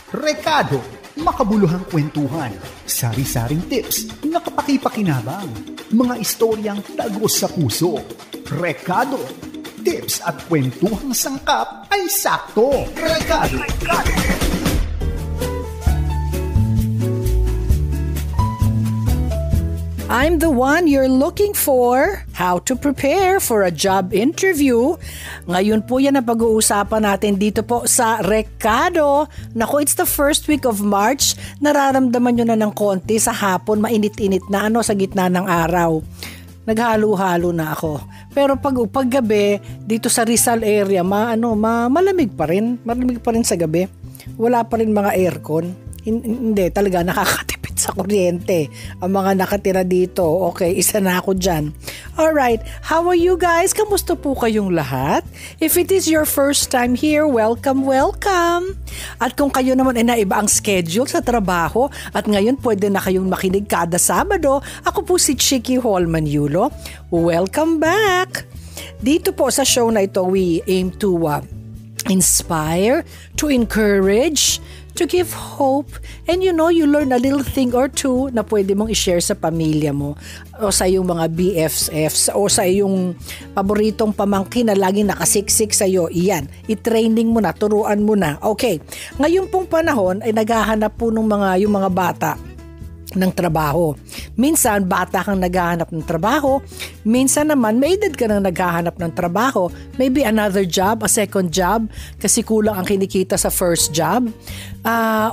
Rekado, makabuluhang kwentuhan, sari-saring tips na kapaki-pakinabang, mga istoryang tagos sa puso. Rekado, tips at kwentuhang sangkap ay sakto. Rekado. I'm the one you're looking for. How to prepare for a job interview. Ngayon po yan ang pag-uusapan natin dito po sa Rekado. Naku, it's the first week of March. Nararamdaman nyo na ng konti sa hapon, mainit-init na sa gitna ng araw. Naghalo-halo na ako. Pero pag gabi, dito sa Rizal area, malamig pa rin. Malamig pa rin sa gabi. Wala pa rin mga aircon. Hindi, talaga nakakatipid sa kuryente ang mga nakatira dito. Okay, isa na ako dyan. Alright, how are you guys? Kamusta po kayong lahat? If it is your first time here, welcome, welcome! At kung kayo naman ay naiba ang schedule sa trabaho at ngayon pwede na kayong makinig kada Sabado, ako po si Chiki Holman Yulo. Welcome back! Dito po sa show na ito, we aim to inspire, to encourage, to give hope, and you learn a little thing or two na pwede mong i-share sa pamilya mo o sa iyong mga BFFs o sa iyong paboritong pamangkin na laging nakasiksik sa iyo. Iyan, i-training mo na, turuan mo na. Okay, ngayon pong panahon ay naghahanap po yung mga bata ng trabaho. Minsan, bata kang naghahanap ng trabaho. Minsan naman, may edad ka nang naghahanap ng trabaho. Maybe another job, a second job, kasi kulang ang kinikita sa first job.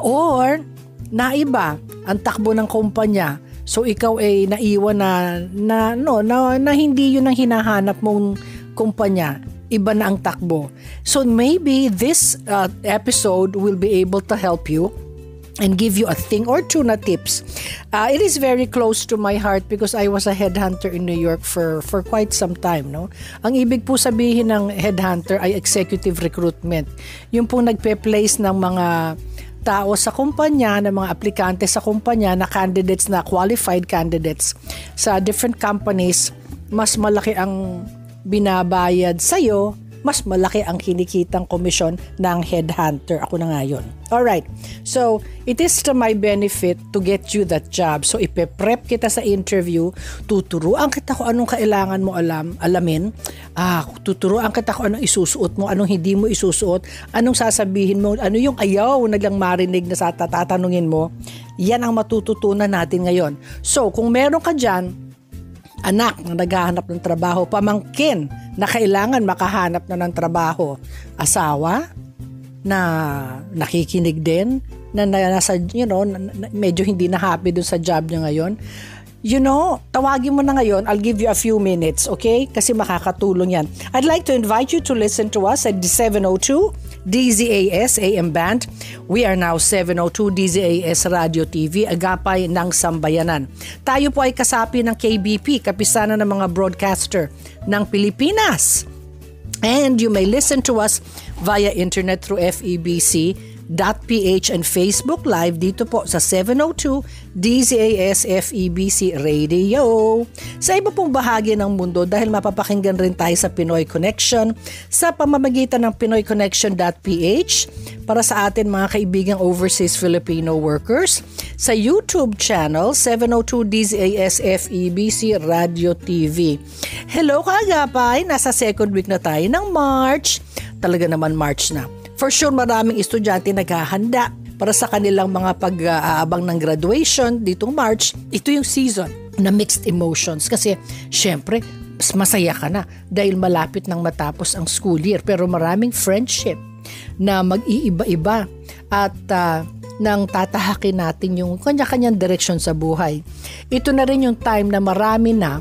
Or, naiba ang takbo ng kumpanya. So, ikaw ay naiwan na hindi yun ang hinahanap mong kumpanya. Iba na ang takbo. So, maybe this episode will be able to help you and give you a thing or two na tips. It is very close to my heart because I was a headhunter in New York for quite some time. No? Ang ibig po sabihin ng headhunter ay executive recruitment. Yung pong nagpe-place ng mga tao sa kumpanya, ng mga aplikante sa kumpanya na candidates, na qualified candidates sa different companies, mas malaki ang binabayad sa'yo, mas malaki ang kinikitang komisyon ng headhunter. Ako na nga yun. Alright. So, it is to my benefit to get you that job. So, ipe-prep kita sa interview. Tuturuan kita kung anong kailangan mo alamin. Tuturuan kita kung anong isusuot mo, anong hindi mo isusuot, anong sasabihin mo, ano yung ayaw na lang marinig na tatanungin mo. Yan ang matututunan natin ngayon. So, kung meron ka dyan, anak na naghahanap ng trabaho, pamangkin na kailangan makahanap na ng trabaho, asawa na nakikinig din, na nasa, medyo hindi na happy dun sa job niya ngayon, tawagin mo na ngayon. I'll give you a few minutes, okay? Kasi makakatulong yan. I'd like to invite you to listen to us at 702 DZAS AM Band. We are now 702 DZAS Radio TV, agapay ng Sambayanan. Tayo po ay kasapi ng KBP, kapisanan ng mga broadcaster ng Pilipinas. And you may listen to us via internet through FEBC.ph and Facebook Live dito po sa 702 DZAS FEBC Radio. Sa iba pong bahagi ng mundo, dahil mapapakinggan rin tayo sa Pinoy Connection sa pamamagitan ng pinoyconnection.ph para sa atin mga kaibigang overseas Filipino workers, sa YouTube channel 702 DZAS FEBC Radio TV. Hello kaagapay, nasa second week na tayo ng March. Talaga naman March na. For sure, maraming estudyante naghahanda para sa kanilang mga pag-aabang ng graduation ditong March. Ito yung season na mixed emotions kasi syempre masaya ka na dahil malapit nang matapos ang school year, pero maraming friendship na mag-iiba-iba at nang tatahakin natin yung kanya-kanyang direksyon sa buhay. Ito na rin yung time na marami na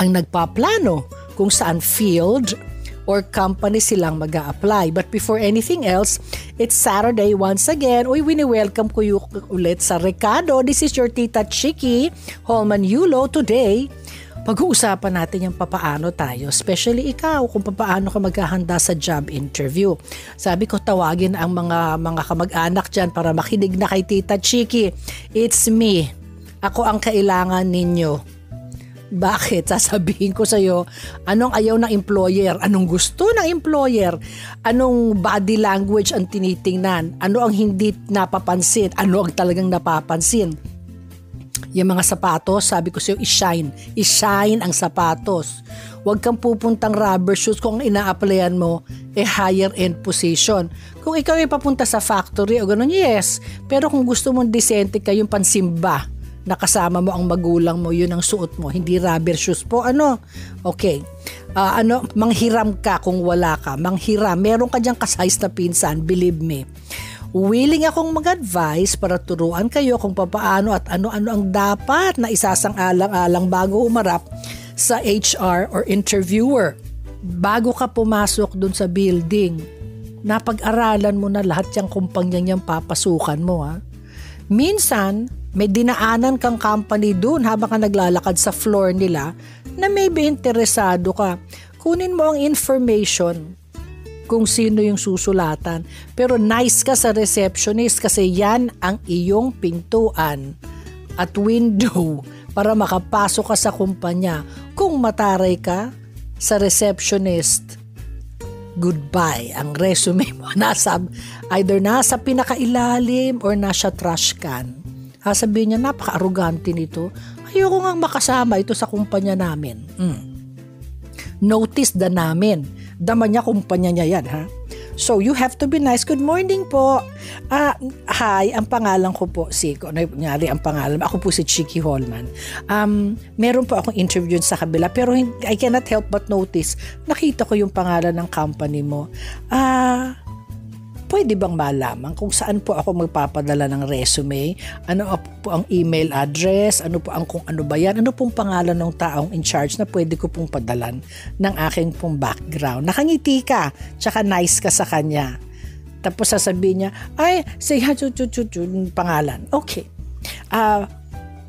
ang nagpaplano kung saan field or company silang mag-a-apply. But before anything else, it's Saturday once again. Wini-welcome ko yung ulit sa Rekado. This is your Tita Chiki Holman Yulo. Today, pag-uusapan natin yung papaano tayo, especially ikaw, kung papaano ka maghahanda sa job interview. Sabi ko, tawagin ang mga kamag-anak dyan para makinig na kay Tita Chiki. It's me. Ako ang kailangan ninyo. Bakit? Sasabihin ko sa'yo, anong ayaw ng employer? Anong gusto ng employer? Anong body language ang tinitingnan? Ano ang hindi napapansin? Ano ang talagang napapansin? Yung mga sapatos, sabi ko sa'yo, i-shine. I-shine ang sapatos. Huwag kang pupuntang rubber shoes kung ang ina-applyan mo higher end position. Kung ikaw ay papunta sa factory o ganun, yes. Pero kung gusto mong decente ka, yung pansimba, nakasama mo ang magulang mo, yun ang suot mo, hindi rubber shoes po. Okay. Manghiram ka kung wala ka. Manghiram. Meron ka diyang ka-size na pinsan, believe me. Willing akong mag-advise para turuan kayo kung papaano at ano-ano ang dapat na isasang-alang-alang bago umarap sa HR or interviewer. Bago ka pumasok dun sa building, napag-aralan mo na lahat yung kumpanya niyang papasukan mo. Minsan, may dinaanan kang company dun habang ka naglalakad sa floor nila na maybe interesado ka. Kunin mo ang information kung sino yung susulatan. Pero nice ka sa receptionist kasi yan ang iyong pintuan at window para makapasok ka sa kumpanya. Kung mataray ka sa receptionist, goodbye. Ang resume mo either nasa pinakailalim or nasa trash can. Sabihin niya, napaka-arugante nito. Ayoko nga makasama ito sa kumpanya namin. Notice da namin. Dama niya, kumpanya niya yan, ha? So, you have to be nice. Good morning po. Hi, ang pangalan ko po, ang pangalan, ako po si Chicky Holman. Meron po akong interview sa kabila, pero I cannot help but notice, nakita ko yung pangalan ng company mo. Pwede bang malaman kung saan po ako magpapadala ng resume? Ano po ang email address? Ano po ang kung ano ba yan? Ano pong pangalan ng taong in charge na pwede ko pong padalan ng aking pong background? Nakangiti ka, tsaka nice ka sa kanya. Tapos sasabihin niya, say pangalan. Okay.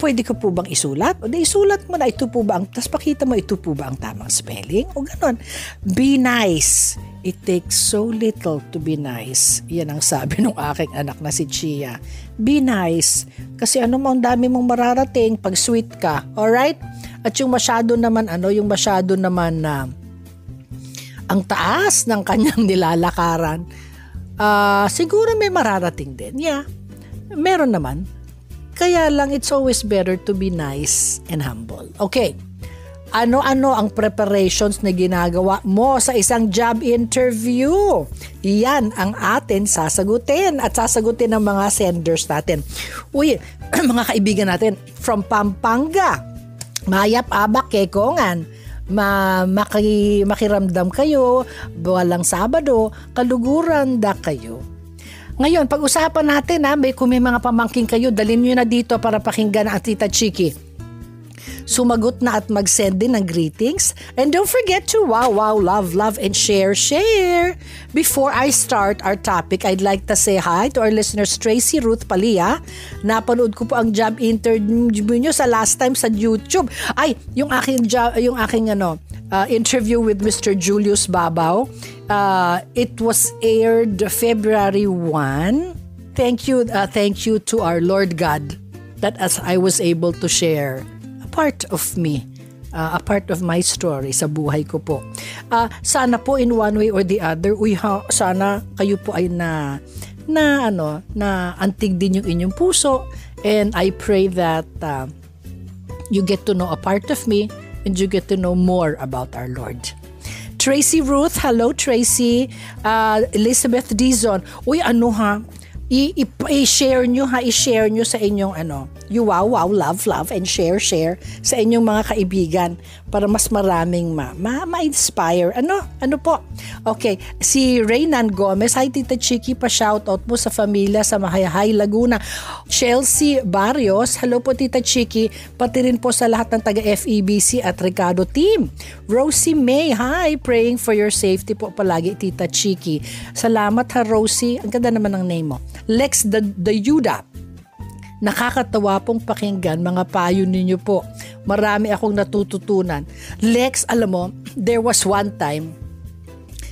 Pwede ko po bang isulat? O isulat mo na, ito po ba tapos pakita mo, ito po ba ang tamang spelling? O ganon. Be nice. It takes so little to be nice. Yan ang sabi ng aking anak na si Chia. Be nice. Kasi ang dami mong mararating pag sweet ka. Alright? At yung masyado naman ang taas ng kanyang nilalakaran, siguro may mararating din. Yeah. Meron naman. Kaya lang, it's always better to be nice and humble. Okay. Ano-ano ang preparations na ginagawa mo sa isang job interview? Yan ang atin sasagutin at sasagutin ng mga senders natin. Uy, mga kaibigan natin from Pampanga, Mayap, Abak, Kekongan, makiramdam kayo, walang Sabado, kaluguran da kayo. Ngayon, pag-usapan natin kung may mga pamangking kayo, dalhin nyo na dito para pakinggan ang Tita Chicky. Sumagot na at mag-send din ng greetings. And don't forget to wow, love, and share. Before I start our topic, I'd like to say hi to our listeners, Tracy Ruth Palia. Napanood ko po ang job interview nyo sa last time sa YouTube. Yung aking interview with Mr. Julius Babaw. It was aired February 1. Thank you to our Lord God that as I was able to share part of me, a part of my story sa buhay ko po. Sana po in one way or the other, sana kayo po ay na antig din yung inyong puso, and I pray that you get to know a part of me and you get to know more about our Lord. Tracy Ruth, hello Tracy. Elizabeth Dizon, i-share nyo sa inyong you wow, love, and share sa inyong mga kaibigan para mas maraming ma-inspire. Ano po? Okay, si Reynan Gomez, hi Tita Chicky, pa-shoutout mo sa familia sa Mahayahay, Laguna. Chelsea Barrios, hello po Tita Chicky, pati rin po sa lahat ng taga-FEBC at Ricardo team. Rosie May, hi, praying for your safety po palagi Tita Chicky. Salamat ha Rosie, ang ganda naman ng name mo. Lex the Yuda, nakakatawa pong pakinggan, mga payo ninyo po. Marami akong natututunan. Lex, alam mo, there was one time,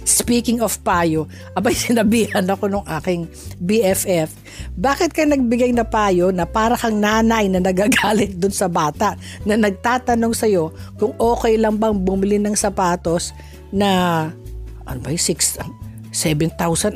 Speaking of payo, abay sinabihan ako nung aking BFF, bakit ka nagbigay na payo na para kang nanay na nagagalit dun sa bata na nagtatanong sa'yo kung okay lang bang bumili ng sapatos na, 7,000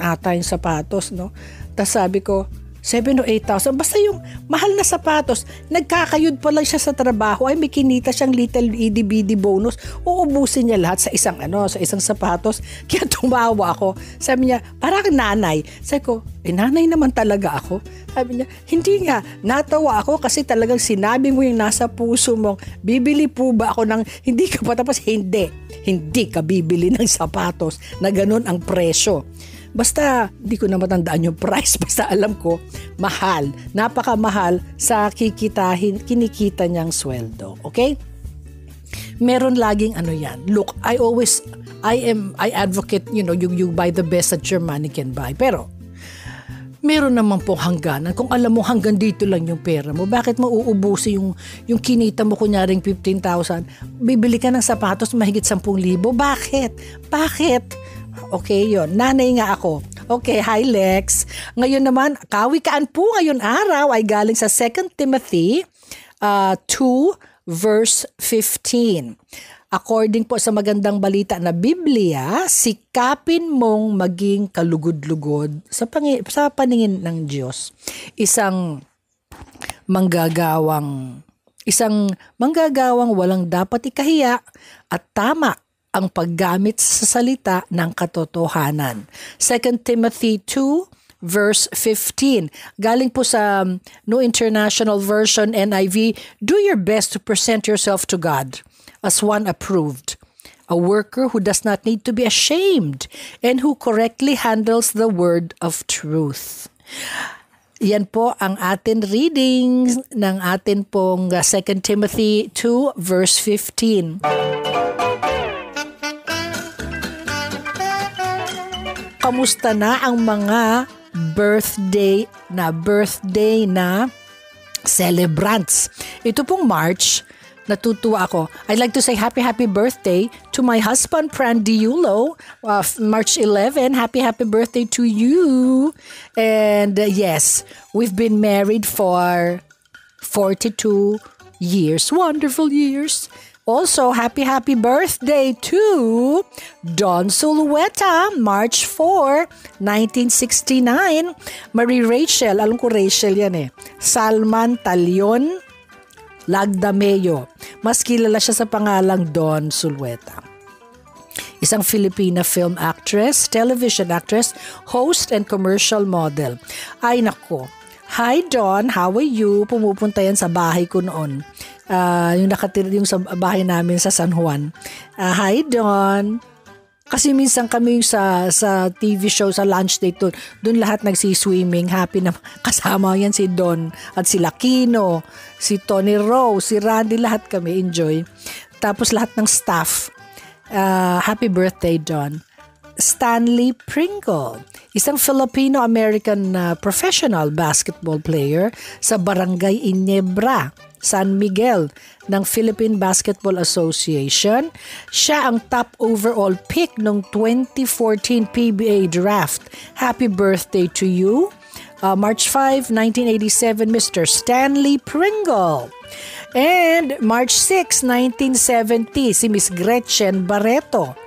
ata yung sapatos, no? Tapos sabi ko, 7 o 8,000. Basta yung mahal na sapatos, nagkakayod pa lang siya sa trabaho, ay may kinita siyang little itty-bitty bonus, uubusin niya lahat sa isang sapatos. Kaya tumawa ako. Sabi niya, parang nanay. Sabi ko, nanay naman talaga ako. Sabi niya, hindi nga, natawa ako kasi talagang sinabi mo yung nasa puso mo, bibili po ba ako ng, hindi ka pa tapos, hindi ka bibili ng sapatos na ganun ang presyo. Basta, hindi ko na matandaan yung price. Basta alam ko, mahal. Napakamahal sa kinikita niyang sweldo. Okay? Meron laging yan. Look, I advocate, you buy the best that your money can buy. Pero, meron naman pong hangganan. Kung alam mo hanggang dito lang yung pera mo, bakit mo uubusin yung kinita mo kunyaring 15,000? Bibili ka ng sapatos mahigit 10,000. Bakit? Okay, yon. Nanay nga ako. Okay, hi Lex. Ngayon naman, kawikaan po ngayon araw ay galing sa 2 Timothy 2 verse 15. According po sa magandang balita na Biblia, sikapin mong maging kalugod-lugod sa paningin ng Diyos. Isang manggagawang walang dapat ikahiya at tama ang paggamit sa salita ng katotohanan. 2 Timothy 2 verse 15. Galing po sa New International Version, NIV, do your best to present yourself to God as one approved, a worker who does not need to be ashamed and who correctly handles the word of truth. Yan po ang atin reading ng atin pong 2 Timothy 2 verse 15. Kamusta na ang mga birthday na celebrants? Ito pong March, natutuwa ako. I'd like to say happy birthday to my husband, Prandy Yulo. March 11, happy birthday to you. And yes, we've been married for 42 years. Wonderful years. Also, happy birthday to Don Sulueta, March 4, 1969. Marie Rachel, alam ko Rachel yan Salman Talion Lagdameo. Mas kilala siya sa pangalang Don Sulueta. Isang Filipina film actress, television actress, host and commercial model. Ay nako. Hi Don, how are you? Pumupunta yan sa bahay ko noon. Yung nakatira yung sa bahay namin sa San Juan. Hi Don. Kasi minsan kami sa TV show, sa lunch date doon lahat nagsiswimming. Happy na kasama yan si Don at si Lakino, si Tony Rowe, si Randy, lahat kami enjoy. Tapos lahat ng staff. Happy birthday Don. Stanley Pringle, isang Filipino-American professional basketball player sa Barangay Inebra, San Miguel ng Philippine Basketball Association. Siya ang top overall pick ng 2014 PBA draft. Happy birthday to you. March 5, 1987, Mr. Stanley Pringle. And March 6, 1970, si Miss Gretchen Barreto.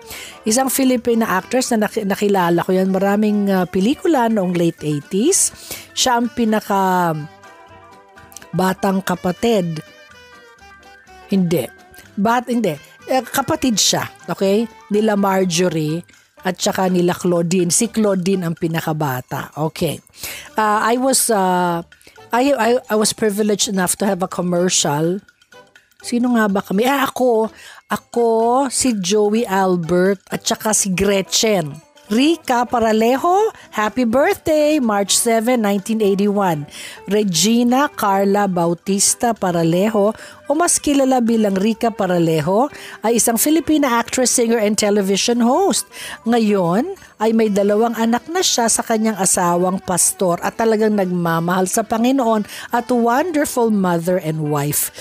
Isang Filipina actress na nakilala ko yan. Maraming pelikula noong late 80s. Siya ang pinaka batang kapatid. Hindi. Kapatid siya. Okay? Nila Marjorie at saka nila Claudine. Si Claudine ang pinakabata. Okay. I was privileged enough to have a commercial. Sino nga ba kami? Ako, si Joey Albert at saka si Gretchen. Rica Paralejo, happy birthday, March 7, 1981. Regina Carla Bautista Paralejo, o mas kilala bilang Rica Paralejo, ay isang Filipina actress, singer, and television host. Ngayon ay may 2 anak na siya sa kanyang asawang pastor at talagang nagmamahal sa Panginoon at wonderful mother and wife.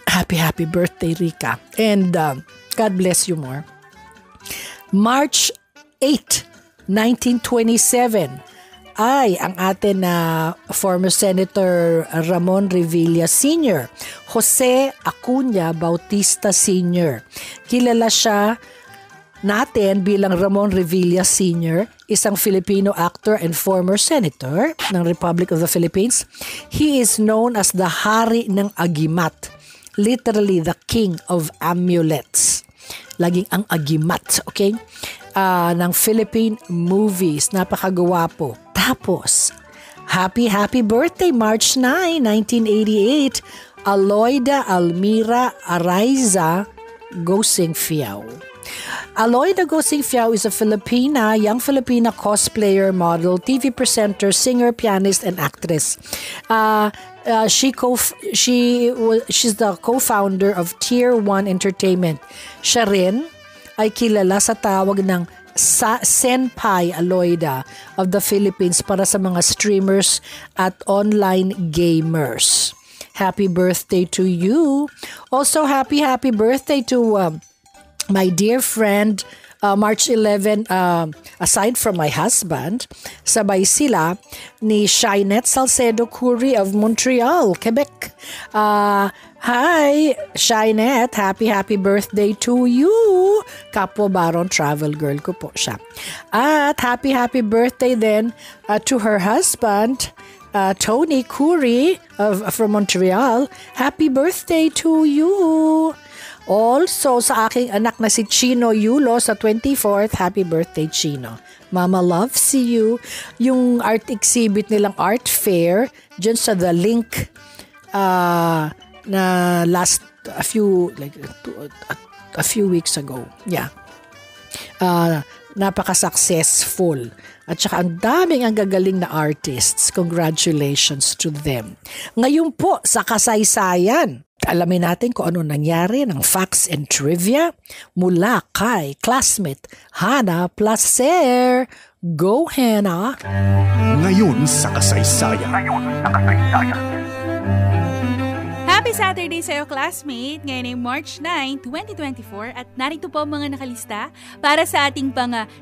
Happy birthday, Rica. And God bless you more. March 8, 1927 ay ang atin na former Senator Ramon Revilla Sr., Jose Acuña Bautista Sr. Kilala siya natin bilang Ramon Revilla Sr., isang Filipino actor and former senator ng Republic of the Philippines. He is known as the Hari ng Agimat, literally the King of Amulets. Laging ang agimat, okay? Ng Philippine movies. Napakagwapo. Tapos, happy birthday, March 9, 1988, Aloyda Almira Araiza Gosing-Fiao. Aloyda Gosing-Fiao is a young Filipina cosplayer, model, TV presenter, singer, pianist, and actress. She's the co-founder of Tier 1 Entertainment. Siya rin ay kilala sa tawag ng Senpai Aloyda of the Philippines para sa mga streamers at online gamers. Happy birthday to you. Also, happy birthday to my dear friend, March 11, aside from my husband, sabay sila ni Shinette Salcedo Curry of Montreal, Quebec. Hi, Shinette. Happy birthday to you. Kapwa Baron travel girl ko po siya. At happy birthday then to her husband, Tony Curry from Montreal. Happy birthday to you. Also, sa aking anak na si Chino Yulo sa 24th, happy birthday, Chino. Mama loves you. Yung art exhibit nilang art fair, dyan sa The Link, na last a few weeks ago. Yeah. Napaka-successful. At saka ang daming ang gagaling na artists. Congratulations to them. Ngayon po sa kasaysayan, alamin natin kung ano nangyari ng facts and trivia mula kay classmate Hannah Placer. Go, Hannah! Ngayon sa kasaysayan. Happy Saturday sa'yo, classmate! Ngayon ay March 9, 2024 at narito po mga nakalista para sa ating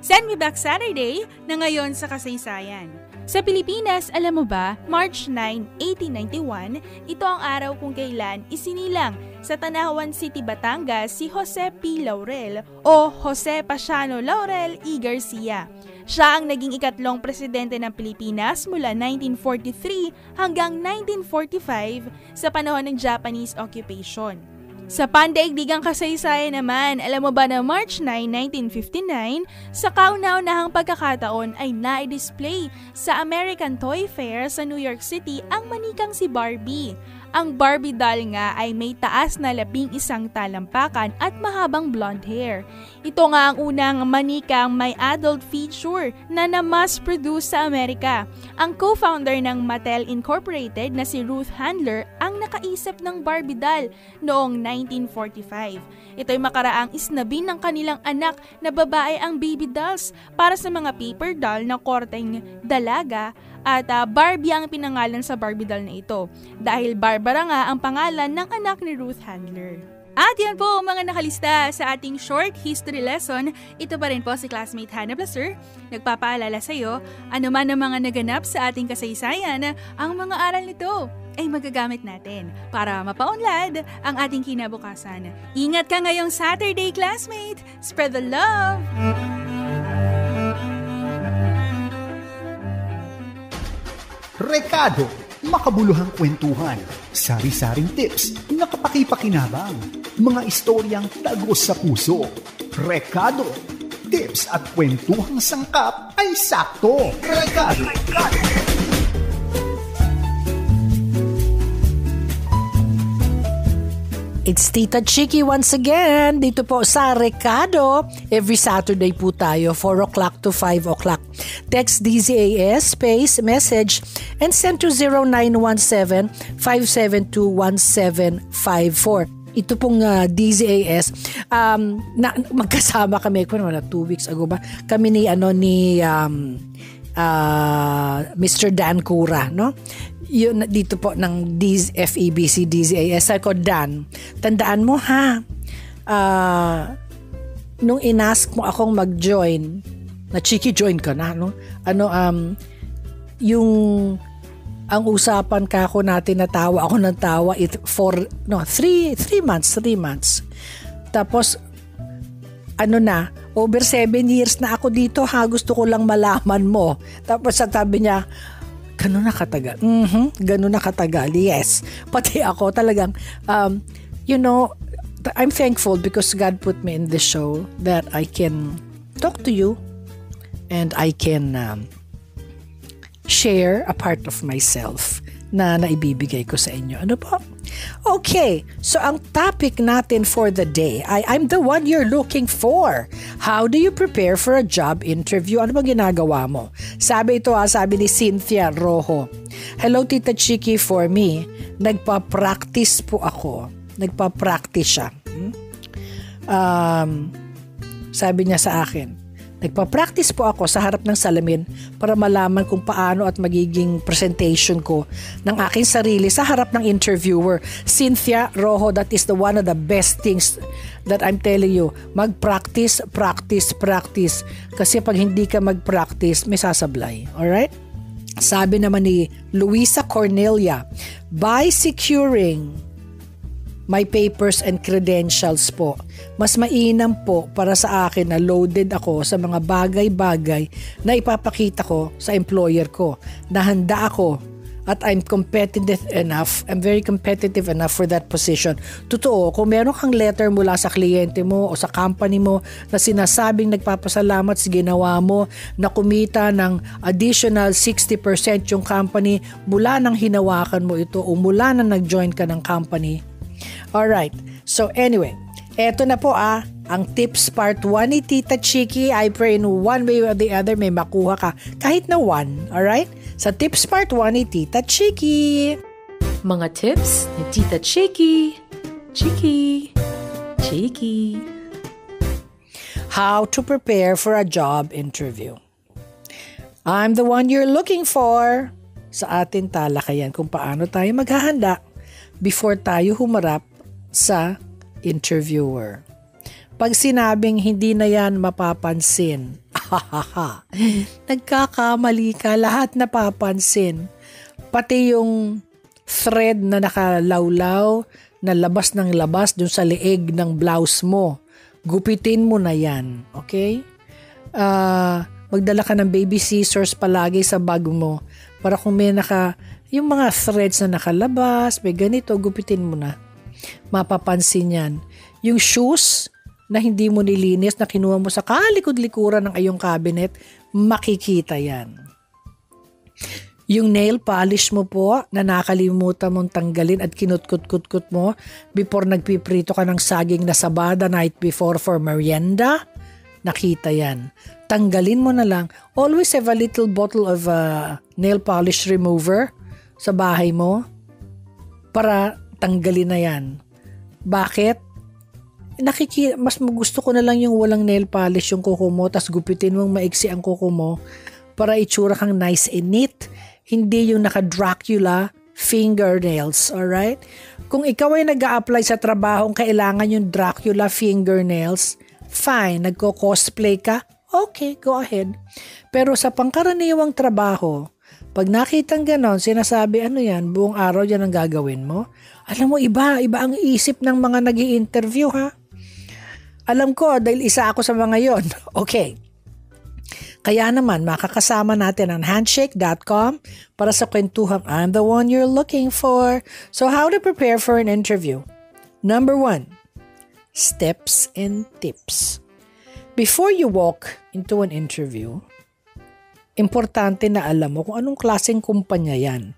Send Me Back Saturday na ngayon sa kasaysayan. Sa Pilipinas, alam mo ba, March 9, 1891, ito ang araw kung kailan isinilang sa Tanawan City, Batangas si Jose P. Laurel o Jose Pasiano Laurel E. Garcia. Siya ang naging ikatlong presidente ng Pilipinas mula 1943 hanggang 1945 sa panahon ng Japanese occupation. Sa pandaigdigang kasaysayan naman, alam mo ba na March 9, 1959, sa kauna-unahang pagkakataon ay na-display sa American Toy Fair sa New York City ang manikang si Barbie. Ang Barbie doll nga ay may taas na 11 talampakan at mahabang blonde hair. Ito nga ang unang manikang may adult feature na na-mass produce sa Amerika. Ang co-founder ng Mattel Incorporated na si Ruth Handler ang nakaisip ng Barbie doll noong 1945. Ito'y makaraang isnabin ng kanilang anak na babae ang baby dolls para sa mga paper doll na korteng dalaga. At Barbie ang pinangalan sa Barbie doll na ito dahil Barbara nga ang pangalan ng anak ni Ruth Handler. At yan po mga nakalista sa ating short history lesson. Ito pa rin po si classmate Hannah Placer. Nagpapaalala sa iyo, ano man ang mga naganap sa ating kasaysayan, ang mga aral nito ay magagamit natin para mapaunlad ang ating kinabukasan. Ingat ka ngayong Saturday, classmate! Spread the love! Rekado, makabuluhang kwentuhan, sari-saring tips na kapaki-pakinabang, mga istoryang tagos sa puso. Rekado, tips at kwentuhang sangkap ay sakto. Rekado. It's Tita Chiki once again, dito po sa Rekado. Every Saturday po tayo, 4 o'clock to 5 o'clock. Text DZAS, space, message, and send to 0917-572-1754. Ito pong DZAS, magkasama kami, kung na 2 weeks ago ba, kami ni Mr. Dan Cura, no? Yun, dito po ng FEBC DZAS. Ako, Dan, tandaan mo ha, nung inask mo akong mag-join, na cheeky join ka na, no? Yung ang usapan ka ako natin natawa ako ng tawa for 3 months. Tapos over 7 years na ako dito ha, gusto ko lang malaman mo. Tapos sabi niya, gano'n na katagal. Gano'n na katagal. Yes. Pati ako talagang I'm thankful because God put me in this show that I can talk to you and I can share a part of myself na naibibigay ko sa inyo. Ano po? Okay, so ang topic natin for the day ay I'm the one you're looking for. How do you prepare for a job interview? Ano ba ginagawa mo? Sabi ni Cynthia Rojo. Hello, Tita Chiki, for me, nagpa-practice po ako. Nagpa-practice siya. Sabi niya sa akin, nagpa-practice po ako sa harap ng salamin para malaman kung paano at magiging presentation ko ng aking sarili sa harap ng interviewer. Cynthia Rojo, that is one of the best things that I'm telling you. Mag-practice. Kasi pag hindi ka mag-practice, may sasablay. Alright? Sabi naman ni Luisa Cornelia, by securing my papers and credentials po, mas mainam po para sa akin na loaded ako sa mga bagay-bagay na ipapakita ko sa employer ko, na handa ako at I'm very competitive enough for that position. Totoo, kung meron kang letter mula sa kliyente mo o sa company mo na sinasabing nagpapasalamat sa ginawa mo, na kumita ng additional 60% yung company mula nang hinawakan mo ito o mula nang nag-join ka ng company. Alright, so anyway, eto na po ang tips part 1 ni Tita Chiki. I pray in one way or the other may makuha ka kahit na one. Alright, sa tips part 1 ni Tita Chiki. Mga tips ni Tita Chiki. Chiki. How to prepare for a job interview. I'm the one you're looking for. Sa atin talakayan kung paano tayo maghahanda before tayo humarap sa interviewer. Pag sinabing hindi na yan mapapansin, nagkakamali ka, lahat napapansin. Pati yung thread na nakalawlaw, na labas ng labas dun sa leeg ng blouse mo, gupitin mo na yan. Okay? Magdala ka ng baby scissors palagi sa bag mo para kung may yung mga threads na nakalabas, may ganito, gupitin mo na. Mapapansin yan. Yung shoes na hindi mo nilinis, na kinuha mo sa kalikod-likuran ng iyong cabinet, makikita yan. Yung nail polish mo po na nakalimutan mong tanggalin at kinutkut-kutkut mo before nagpiprito ka ng saging na saba the night before for merienda, nakita yan. Tanggalin mo na lang. Always have a little bottle of nail polish remover sa bahay mo para tanggalin na yan. Bakit? Mas gusto ko na lang yung walang nail polish yung kuko mo, tas gupitin mong maiksi ang kuko mo para itsura kang nice and neat. Hindi yung naka-Dracula fingernails, alright? Kung ikaw ay nag-a-apply sa trabahong kailangan yung Dracula fingernails, fine, nagko-cosplay ka, okay, go ahead. Pero sa pangkaraniwang trabaho, pag nakitang ganon, sinasabi, ano yan, buong araw yan ang gagawin mo? Alam mo, iba ang isip ng mga nag-i-interview, ha? Alam ko, dahil isa ako sa mga yon. Okay. Kaya naman, makakasama natin ang handshake.com para sa kwentuhang I'm the one you're looking for. So, how to prepare for an interview? Number 1, steps and tips. Before you walk into an interview, importante na alam mo kung anong klaseng kumpanya yan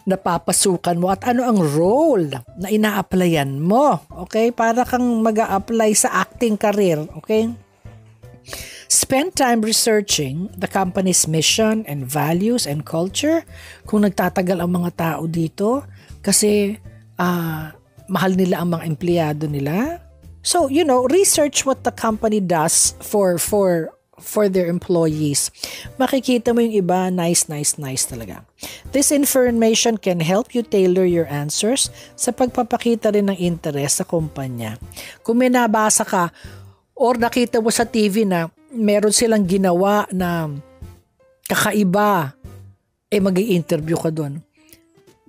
napapasukan mo at ano ang role na ina-applyan mo. Okay? Para kang mag-a-apply sa acting career. Okay? Spend time researching the company's mission and values and culture. Kung nagtatagal ang mga tao dito kasi mahal nila ang mga empleyado nila. So, research what the company does for their employees. Makikita mo yung iba, nice talaga. This information can help you tailor your answers sa pagpapakita rin ng interest sa kumpanya. Kung may nabasa ka, Or nakita mo sa TV na meron silang ginawa na kakaiba, mag-i-interview ka doon.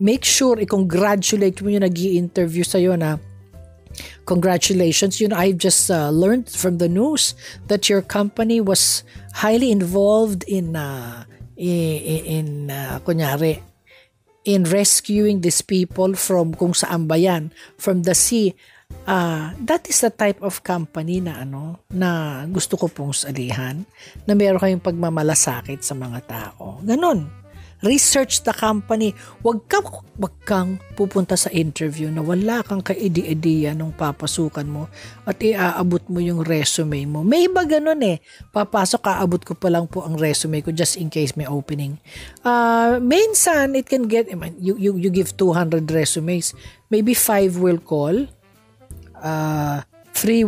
Make sure, i-congratulate mo yung nag-i-interview sa'yo na, congratulations, I've just learned from the news that your company was highly involved in rescuing these people from kung saan ba yan, from the sea. That is the type of company na gusto ko pong salihan, na meron kayong pagmamalasakit sa mga tao. Ganon. Research the company. Wag kang pupunta sa interview na wala kang kaidi-ideya nung papasukan mo at iaabot mo yung resume mo. May iba ganun Papasok, aabot ko pa lang po ang resume ko just in case may opening. Minsan, it can get, you give 200 resumes. Maybe 5 will call. 3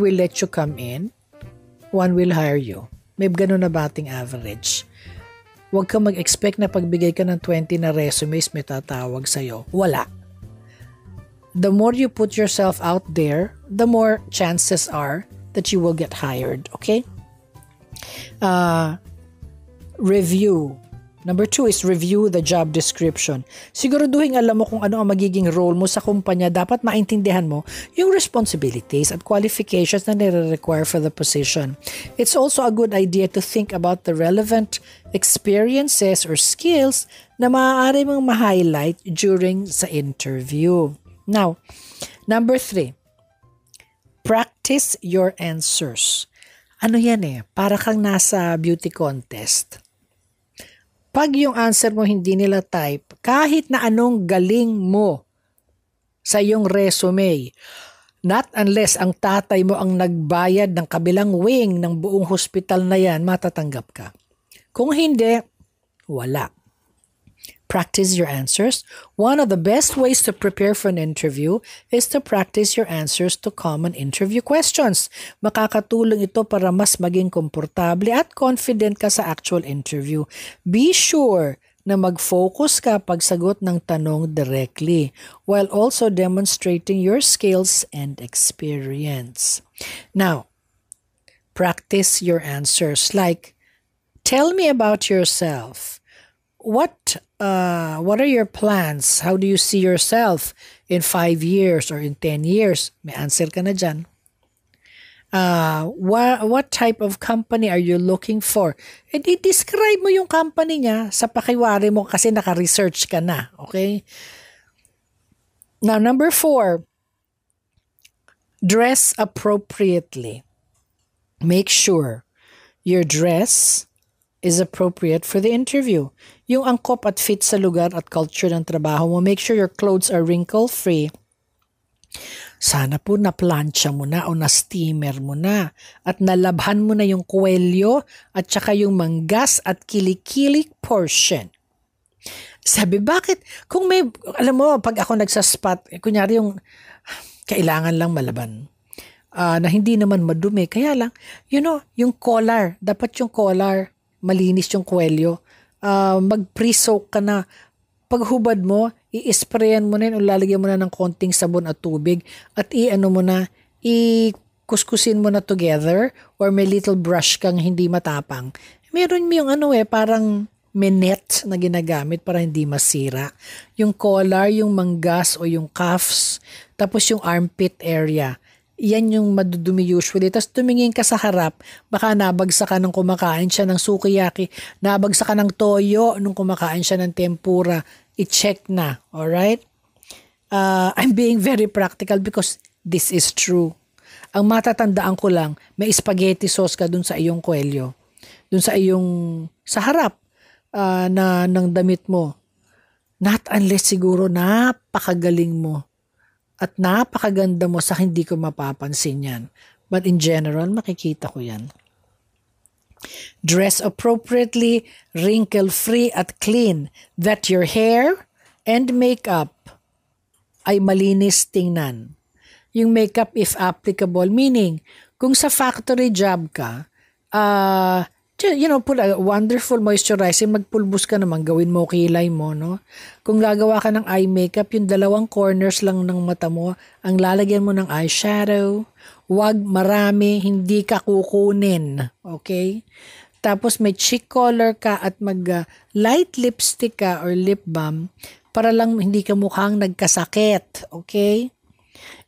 will let you come in. 1 will hire you. May ganun na batting average. Huwag kang mag-expect na pagbigay ka ng 20 na resumes, may tatawag sa'yo. Wala. The more you put yourself out there, the more chances are that you will get hired. Okay? Review. Number 2 is review the job description. Siguraduhin alam mo kung ano ang magiging role mo sa kumpanya. Dapat maintindihan mo yung responsibilities at qualifications na nire-require for the position. It's also a good idea to think about the relevant experiences or skills na maaari mong ma-highlight during sa interview. Now, number 3, practice your answers. Ano yan para kang nasa beauty contest. Pag yung answer mo hindi nila type, kahit na anong galing mo sa iyong resume, not unless ang tatay mo ang nagbayad ng kabilang wing ng buong hospital na yan, matatanggap ka. Kung hindi, wala. Practice your answers. One of the best ways to prepare for an interview is to practice your answers to common interview questions. Makakatulong ito para mas maging komportable at confident ka sa actual interview. Be sure na mag-focus ka pagsagot ng tanong directly while also demonstrating your skills and experience. Now, practice your answers like, tell me about yourself. What are your plans? How do you see yourself in 5 years or in 10 years? May answer ka na dyan. What type of company are you looking for? And i-describe mo yung company niya sa pakiwari mo kasi naka-research ka na. Okay? Now, number 4, dress appropriately. Make sure your dress is appropriate for the interview. Yung angkop at fit sa lugar at culture ng trabaho mo. Make sure your clothes are wrinkle-free. Sana po na-plancha mo na o na-steamer mo na at nalabhan mo na yung kwelyo at saka yung manggas at kilikili portion. Sabi, bakit? Kung may, alam mo, pag ako nagsaspot, kunyari yung kailangan lang malaban. Na hindi naman madumi. Kaya lang, yung collar. Dapat yung collar malinis yung kwelyo, mag-pre-soak ka na. Paghubad mo, i-sprayan mo na yun o lalagyan mo na ng konting sabon at tubig at i-kuskusin mo na together or may little brush kang hindi matapang. Meron mo yung parang menet na ginagamit para hindi masira. Yung collar, yung manggas o yung cuffs, tapos yung armpit area. Yan yung madudumi usually. Tapos tumingin ka sa harap, baka nabagsak ka nung kumakain siya ng sukiyaki, nabagsak ka ng toyo nung kumakain siya ng tempura. I-check na. Alright? I'm being very practical because this is true. Ang matatandaan ko lang, may spaghetti sauce ka dun sa iyong kwelyo. Dun sa harap ng damit mo. Not unless siguro napakagaling mo. At napakaganda mo sa hindi ko mapapansin yan. But in general, makikita ko yan. Dress appropriately, wrinkle-free at clean. That your hair and makeup ay malinis tingnan. Yung makeup if applicable, meaning kung sa factory job ka, put a wonderful moisturizer, magpulbos ka naman, gawin mo kilay mo, no? Kung gagawa ka ng eye makeup, yung dalawang corners lang ng mata mo, ang lalagyan mo ng eyeshadow, wag marami, hindi ka kukunin, okay? Tapos may cheek color ka at light lipstick ka or lip balm para lang hindi ka mukhang nagkasakit, okay?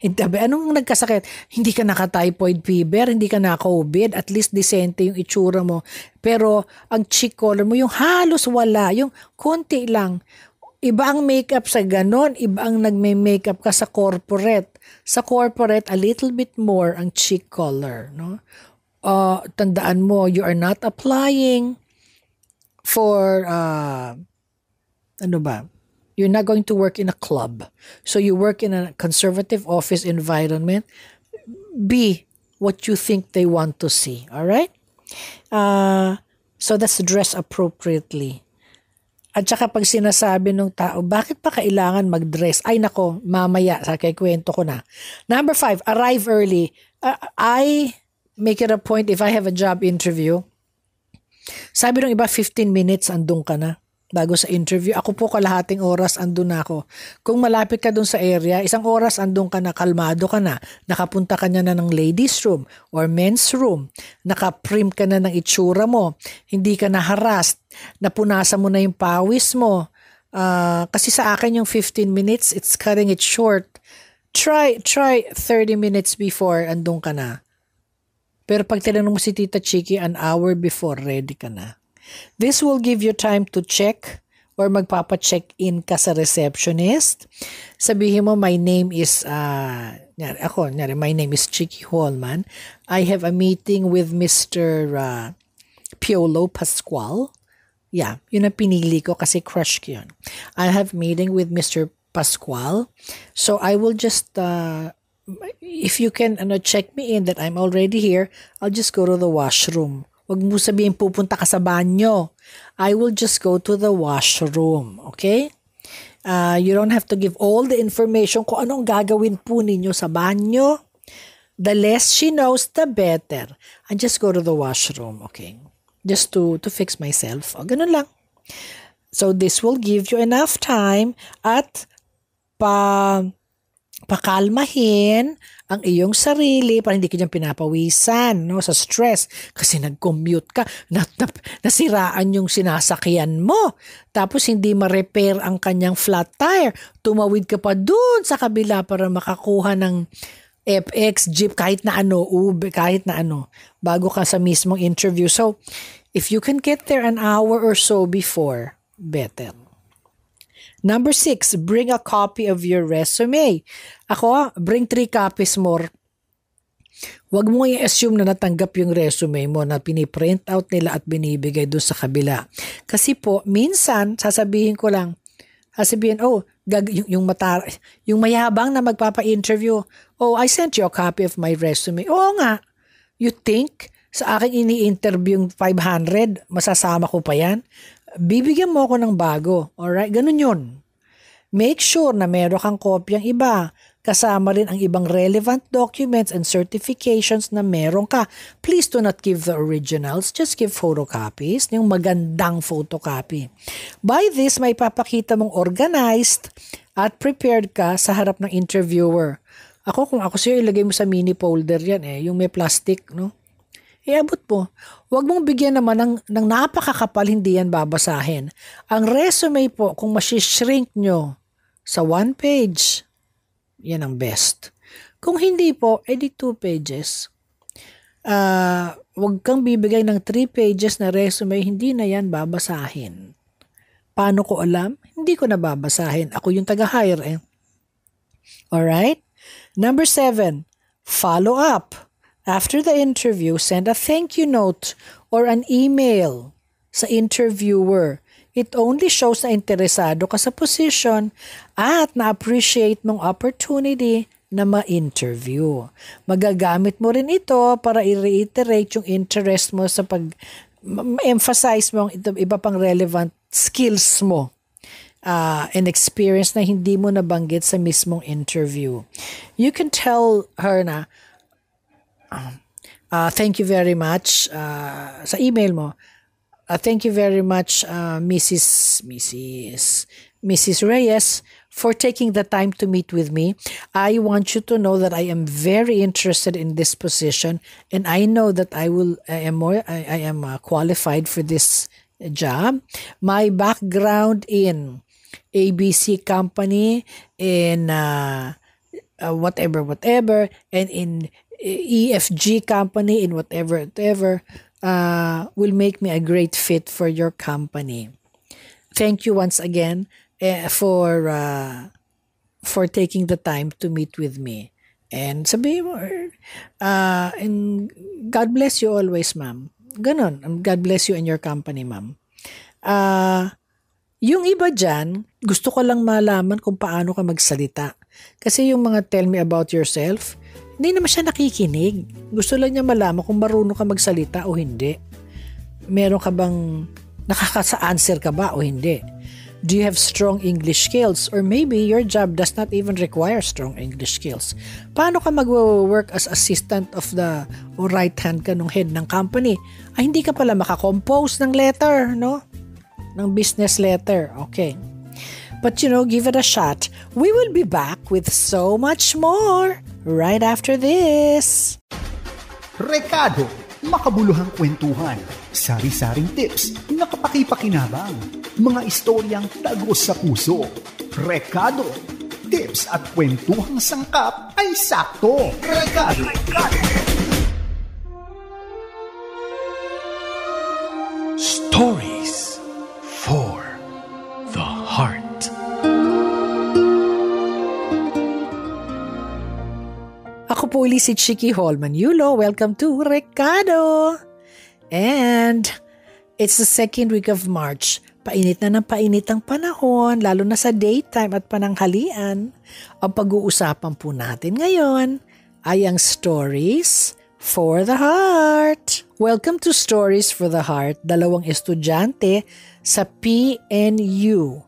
Anong nagkasakit? Hindi ka naka-typhoid fever, hindi ka naka-COVID, at least decente yung itsura mo. Pero ang cheek color mo, yung halos wala, yung konti lang. Iba ang makeup sa ganon, iba ang nagme-makeup ka sa corporate. Sa corporate, a little bit more ang cheek color. No? Tandaan mo, you are not applying for, you're not going to work in a club. So you work in a conservative office environment. Be what you think they want to see. All right? So that's dress appropriately. At saka pag sinasabi ng tao, bakit pa kailangan mag-dress? Ay nako, mamaya, kwento ko na. Number 5, arrive early. I make it a point if I have a job interview. Sabi ng iba, 15 minutes, andun ka na. Bago sa interview, ako po kalahating oras andun na ako. Kung malapit ka dun sa area, 1 oras andun ka na, kalmado ka na, nakapunta ka na ng ladies room or men's room, nakaprim ka na ng itsura mo, hindi ka na harassed, napunasan mo na yung pawis mo. Kasi sa akin yung 15 minutes, it's cutting it short. Try 30 minutes before andun ka na. Pero pag tinanong mo si Tita Chiki, an hour before, ready ka na. This will give you time to check or magpapa-check-in ka sa receptionist. Sabihin mo, my name is, my name is Chiki Holman. I have a meeting with Mr. Piolo Pascual. Yeah, yun ang pinili ko kasi crush ko yun. I have meeting with Mr. Pascual. So I will just, if you can check me in that I'm already here, I'll just go to the washroom. Wag mo sabihin pupunta ka sa banyo. I will just go to the washroom. Okay? You don't have to give all the information kung anong gagawin po ninyo sa banyo. The less she knows, the better. I just go to the washroom. Okay? Just to fix myself. O, ganun lang. So this will give you enough time at pakalmahin ang iyong sarili para hindi ka dyan pinapawisan, no, sa stress. Kasi nag-commute ka, nasiraan yung sinasakyan mo. Tapos hindi ma-repair ang kanyang flat tire. Tumawid ka pa dun sa kabila para makakuha ng FX, jeep, kahit na ano, Uber, kahit na ano, bago ka sa mismong interview. So, if you can get there an hour or so before, better. Number 6, bring a copy of your resume. Ako, bring 3 copies more. Huwag mo i-assume na natanggap yung resume mo na piniprint out nila at binibigay doon sa kabila. Kasi po, minsan, sasabihin yung mayabang na magpapa-interview, I sent you a copy of my resume. Oo nga, you think sa akin ini-interview yung 500, masasama ko pa yan? Bibigyan mo ako ng bago. Alright? Ganun yun. Make sure na meron kang kopyang iba. Kasama rin ang ibang relevant documents and certifications na meron ka. Please do not give the originals. Just give photocopies. Yung magandang photocopy. By this, may papakita mong organized at prepared ka sa harap ng interviewer. Kung ako sa'yo, ilagay mo sa mini folder yan yung may plastic, no? Iabot mo. Huwag mong bigyan naman ng napakakapal, hindi yan babasahin. Ang resume po, kung masishrink nyo sa 1 page, yan ang best. Kung hindi po, edi 2 pages. Huwag kang bibigay ng 3 pages na resume, hindi na yan babasahin. Paano ko alam? Hindi ko na babasahin. Ako yung taga-hire Alright? Number 7, follow up. After the interview, send a thank you note or an email sa interviewer. It only shows na interesado ka sa position at na-appreciate mong opportunity na ma-interview. Magagamit mo rin ito para i-reiterate yung interest mo sa pag-emphasize mo ang iba pang relevant skills mo and experience na hindi mo nabanggit sa mismong interview. You can tell her na, Thank you very much sa email mo. Thank you very much, Mrs. Reyes, for taking the time to meet with me. I want you to know that I am very interested in this position, and I know that I am qualified for this job. My background in ABC company, in whatever, and in EFG company, in whatever, will make me a great fit for your company. Thank you once again for taking the time to meet with me. And sabihin mo, and God bless you always, ma'am. Ganon, God bless you and your company, ma'am. Yung iba dyan, gusto ko lang malaman kung paano ka magsalita. Kasi yung mga tell me about yourself, hindi naman siya nakikinig. Gusto lang niya malaman kung marunong ka magsalita o hindi. Meron ka bang, nakaka-answer ka ba o hindi? Do you have strong English skills? Or maybe your job does not even require strong English skills. Paano ka mag-work as assistant of the o right hand ka nung head ng company? Ay, hindi ka pala makakompose ng letter, no? Ng business letter. Okay. But give it a shot. We will be back with so much more right after this. Rekado, makabuluhang kwentuhan, sari-saring tips na kapaki-pakinabang, mga istoryang tagos sa puso. Rekado, tips at kwentuhang sangkap ay sakto. Rekado. Stories for the heart. Ako po ulit si Chiki Holman Yulo. Welcome to Rekado. And it's the second week of March. Painit na ng painit ang panahon, lalo na sa daytime at pananghalian. Ang pag-uusapan po natin ngayon ay ang Stories for the Heart. Welcome to Stories for the Heart, dalawang estudyante sa PNU.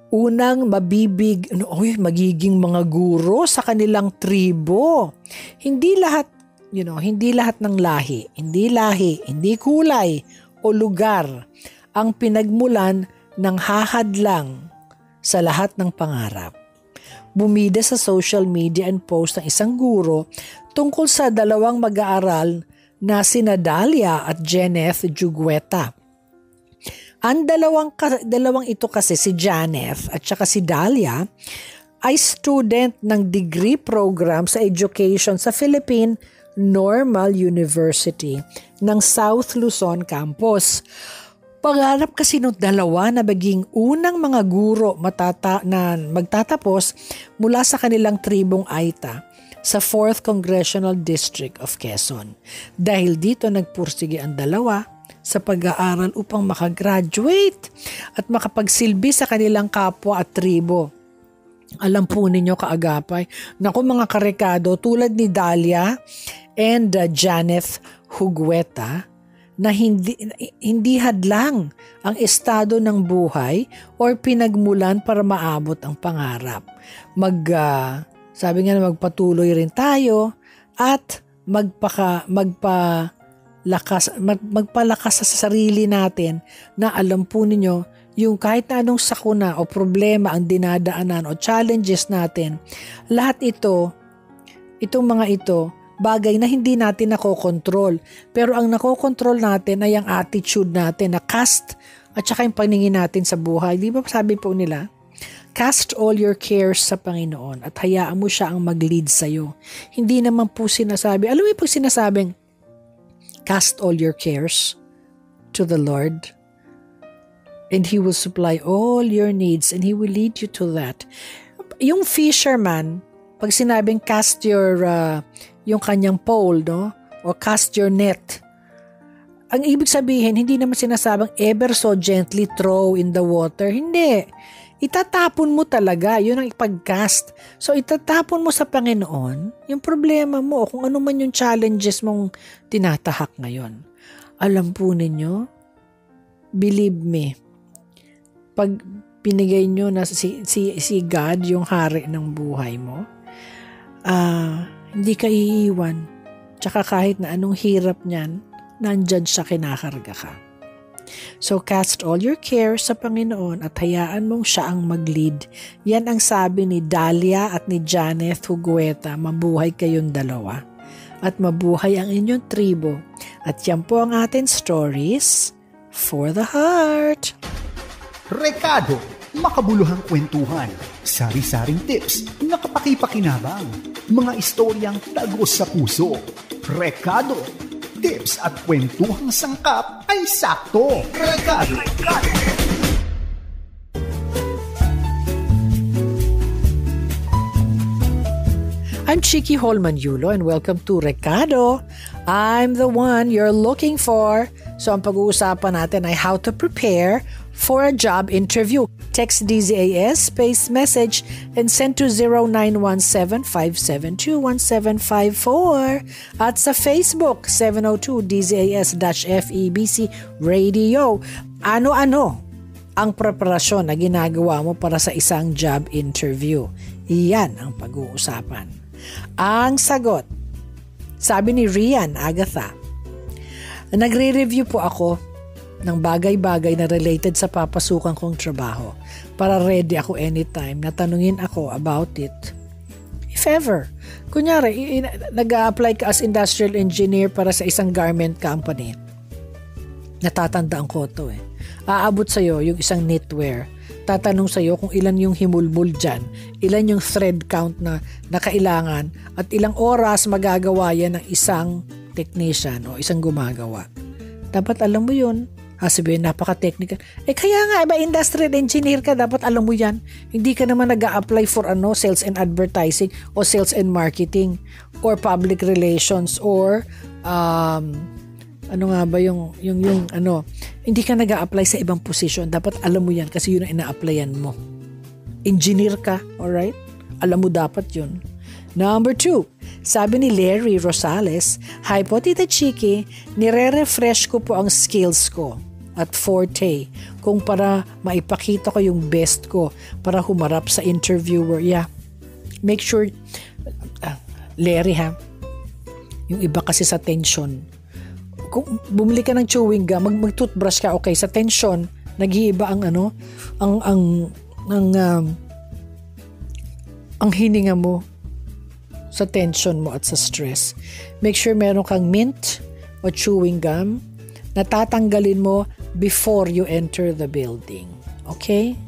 Unang magiging mga guro sa kanilang tribo. Hindi lahat ng lahi, hindi kulay o lugar ang pinagmulan ng hahadlang sa lahat ng pangarap. Bumida sa social media and post ng isang guro tungkol sa dalawang mag-aaral na sina Dalia at Janeth Jugueta. Ang dalawang ito kasi, si Janeth at saka si Dalia, ay student ng degree program sa education sa Philippine Normal University ng South Luzon Campus. Pangarap kasi ng dalawa na maging unang mga guro na magtatapos mula sa kanilang tribong Aita sa 4th Congressional District of Quezon. Dahil dito nagpursige ang dalawa sa pag-aaral upang makagraduate at makapagsilbi sa kanilang kapwa at tribo. Alam po ninyo kaagapay, naku mga karekado, tulad ni Dalia and Janeth Jugueta, na hindi hadlang ang estado ng buhay or pinagmulan para maabot ang pangarap. Sabi nga na magpatuloy rin tayo at magpalakas sa sarili natin na alam po ninyo yung kahit na anong sakuna o problema ang dinadaanan o challenges natin, lahat itong mga ito, bagay na hindi natin nakokontrol. Pero ang nakokontrol natin ay ang attitude natin na cast at saka yung paningin natin sa buhay. Di ba sabi po nila, cast all your cares sa Panginoon at hayaan mo siya ang mag-lead sa'yo. Hindi naman po sinasabi, alam mo po sinasabing, cast all your cares to the Lord and He will supply all your needs and He will lead you to that. Yung fisherman, pag sinabing cast yung kanyang pole, no? O cast your net, ang ibig sabihin, hindi naman sinasabing ever so gently throw in the water. Hindi. Itatapon mo talaga. Yun ang ipag-cast. So, itatapon mo sa Panginoon yung problema mo o kung ano man yung challenges mong tinatahak ngayon. Alam po ninyo, believe me, pag pinigay nyo na si God yung hari ng buhay mo, hindi ka iiwan. Tsaka kahit na anong hirap niyan, nandyan siya, kinakarga ka. So cast all your cares sa Panginoon at hayaan mong siya ang mag-lead. Yan ang sabi ni Dahlia at ni Janeth Hugueta. Mabuhay kayong dalawa. At mabuhay ang inyong tribo. At yan po ang ating stories for the heart. Rekado, makabuluhang kwentuhan, sari-saring tips na kapaki-pakinabang, mga istoryang tagos sa puso. Rekado, tips at kwentuhang sangkap ay sakto. Rekado. I'm Chiki Holman Yulo and welcome to Rekado. I'm the one you're looking for. So ang pag-uusapan natin ay how to prepare for a job interview. Text DZAS, space message, and send to 0917-572-1754. At sa Facebook, 702 DZAS-FEBC Radio. Ano-ano ang preparasyon na ginagawa mo para sa isang job interview? Iyan ang pag-uusapan. Ang sagot, sabi ni Rian Agatha, nagre-review po ako ng bagay-bagay na related sa papasukan kong trabaho para ready ako anytime na tanungin ako about it. If ever. Kunyari, nag-a-apply ka as industrial engineer para sa isang garment company. Natatandaan ko ito eh. Aabot sa'yo yung isang knitwear. Tatanong sa'yo kung ilan yung himulmul dyan, ilan yung thread count na kailangan, at ilang oras magagawa yan ng isang technician o isang gumagawa. Dapat alam mo yun. Sabihin, napaka-technical. Kaya nga, iba industrial engineer ka, dapat alam mo yan. Hindi ka naman nag-a-apply for sales and advertising o sales and marketing or public relations or hindi ka nag-a-apply sa ibang position. Dapat alam mo yan kasi yun ang ina-applyan mo. Engineer ka, alright? Alam mo dapat yun. Number 2, sabi ni Larry Rosales, hi po Tita Chiki, nire-refresh ko po ang skills ko at forte kung para maipakita ko yung best ko para humarap sa interviewer. Yeah, make sure, Larry ha, yung iba kasi sa tension, kung bumili ka ng chewing gum, mag-toothbrush ka, okay, sa tension, nag-iiba ang hininga mo sa tension mo at sa stress. Make sure meron kang mint o chewing gum na tatanggalin mo before you enter the building. Okay?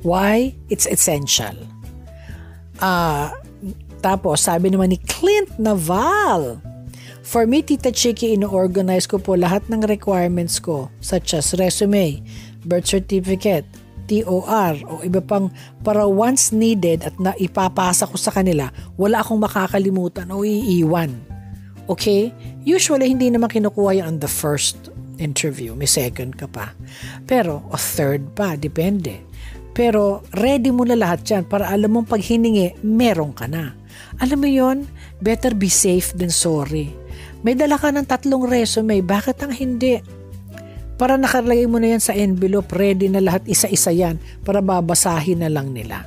Why? It's essential. Tapos, sabi naman ni Clint Naval, for me, Tita Chiki, ino-organize ko po lahat ng requirements ko such as resume, birth certificate, TOR o iba pang para once needed at naipapasa ko sa kanila, wala akong makakalimutan o iiwan. Okay? Usually, hindi naman kinukuha yan on the first interview. May second ka pa. Pero, o third pa, depende. Pero, ready mo na lahat yan para alam mong pag hiningi, meron ka na. Alam mo yon, better be safe than sorry. May dala ka ng 3 resume, bakit ang hindi? Para nakalagay mo na yan sa envelope, ready na lahat, isa-isa yan, para babasahin na lang nila.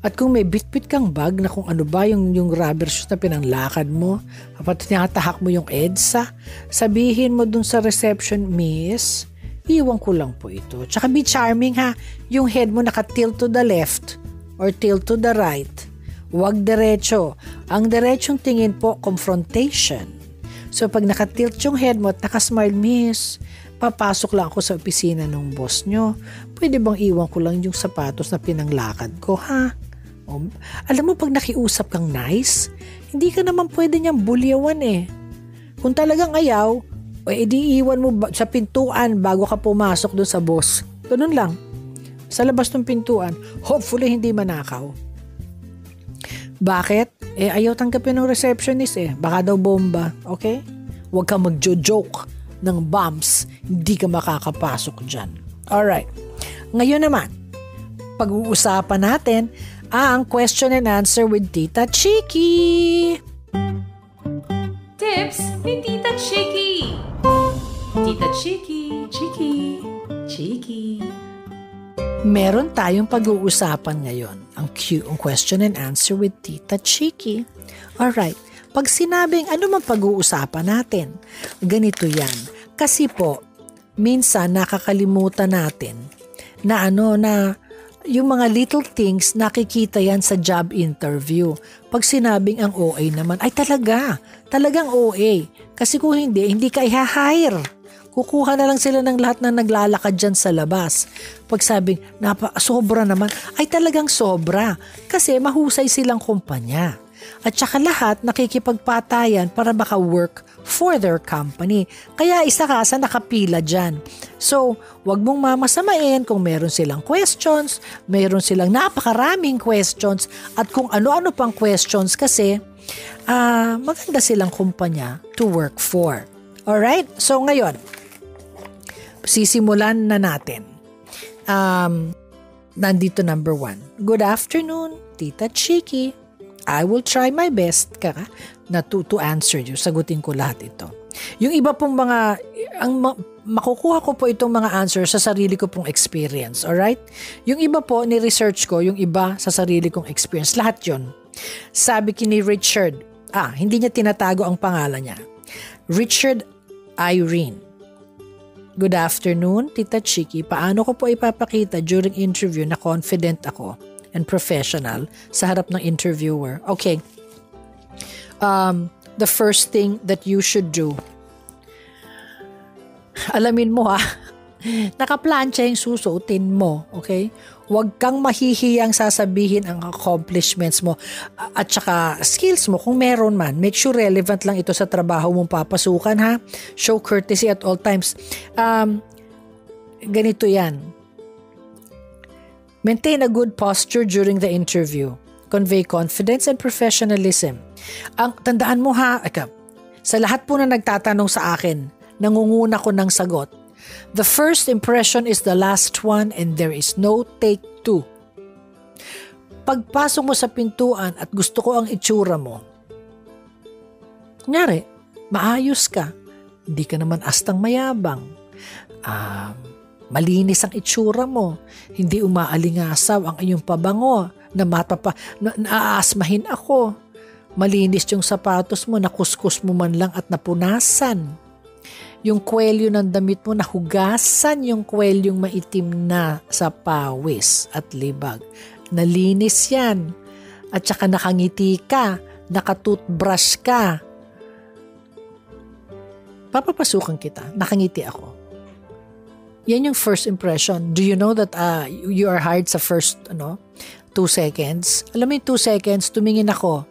At kung may bit-bit kang bag na kung ano ba yung rubber shoes na pinanglakad mo, kapag tinatahak mo yung EDSA, sabihin mo dun sa reception, Miss, iwan ko lang po ito. Tsaka be charming ha, yung head mo naka-tilt to the left or tilt to the right. Huwag diretso. Ang diretsong tingin po, confrontation. So pag naka-tilt yung head mo at naka-smile, Miss, papasok lang ako sa opisina ng boss nyo. Pwede bang iwan ko lang yung sapatos na pinanglakad ko, ha? O, alam mo, pag nakiusap kang nice, hindi ka naman pwede niyang bulyawan eh. Kung talagang ayaw, edi iwan mo sa pintuan bago ka pumasok doon sa boss. Ganun lang. Sa labas ng pintuan, hopefully hindi manakaw. Bakit? Ayaw tanggapin ng receptionist eh. Baka daw bomba. Okay? Huwag kang magjo-joke ng bombs. Hindi ka makakapasok dyan. Alright. Ngayon naman, pag-uusapan natin ang question and answer with Tita Chiki. Tips ni Tita Chiki. Tita Chiki, Chiki, Chiki. Meron tayong pag-uusapan ngayon, ang question and answer with Tita Chiki. Alright, Pag sinabing ano man pag-uusapan natin, ganito yan. Kasi po, minsan nakakalimutan natin na yung mga little things nakikita yan sa job interview. Pag sinabing ang OA naman, ay talagang OA. Kasi kung hindi ka i-hire. Kukuha na lang sila ng lahat na naglalakad dyan sa labas. Pag sabing, sobra naman, ay talagang sobra. Kasi mahusay silang kumpanya. At saka lahat nakikipagpatayan para maka-work for their company. Kaya isa ka sa nakapila dyan. So, wag mong mamasamain kung meron silang questions, meron silang napakaraming questions, at kung ano-ano pang questions kasi maganda silang kumpanya to work for. Alright? So, ngayon, sisimulan na natin. Nandito number 1. Good afternoon, Tita Chiki. I will try my best na to answer you. Sagutin ko lahat ito. Yung iba pong makukuha ko po itong mga answers sa sarili ko pong experience. Alright? Yung iba po, ni-research ko, yung iba sa sarili kong experience. Lahat yon. Sabi ni Richard, hindi niya tinatago ang pangalan niya. Richard Irene. Good afternoon, Tita Chiki. Paano ko po ipapakita during interview na confident ako and professional sa harap ng interviewer? Okay. The first thing that you should do, alamin mo nakaplansya yung susuotin mo, okay? Huwag kang mahihiyang sasabihin ang accomplishments mo at saka skills mo kung meron man. Make sure relevant lang ito sa trabaho mong papasukan, ha? Show courtesy at all times. Ganito yan. Maintain a good posture during the interview. Convey confidence and professionalism. Tandaan mo sa lahat po na nagtatanong sa akin, nangunguna ko ng sagot. The first impression is the last one and there is no take two. Pagpasok mo sa pintuan at gusto ko ang itsura mo, kunyari, maayos ka, hindi ka naman astang mayabang, malinis ang itsura mo, hindi umaalingasaw ang iyong pabango, naaasmahin ako, malinis yung sapatos mo, nakuskus mo man lang at napunasan. Yung kwelyo ng damit mo, nahugasan yung kwelyong maitim na sa pawis at libag. Nalinis yan. At saka nakangiti ka, nakatoothbrush ka. Papapasukan kita, nakangiti ako. Yan yung first impression. Do you know that you are hired sa first 2 seconds? Alam mo yung 2 seconds, tumingin ako.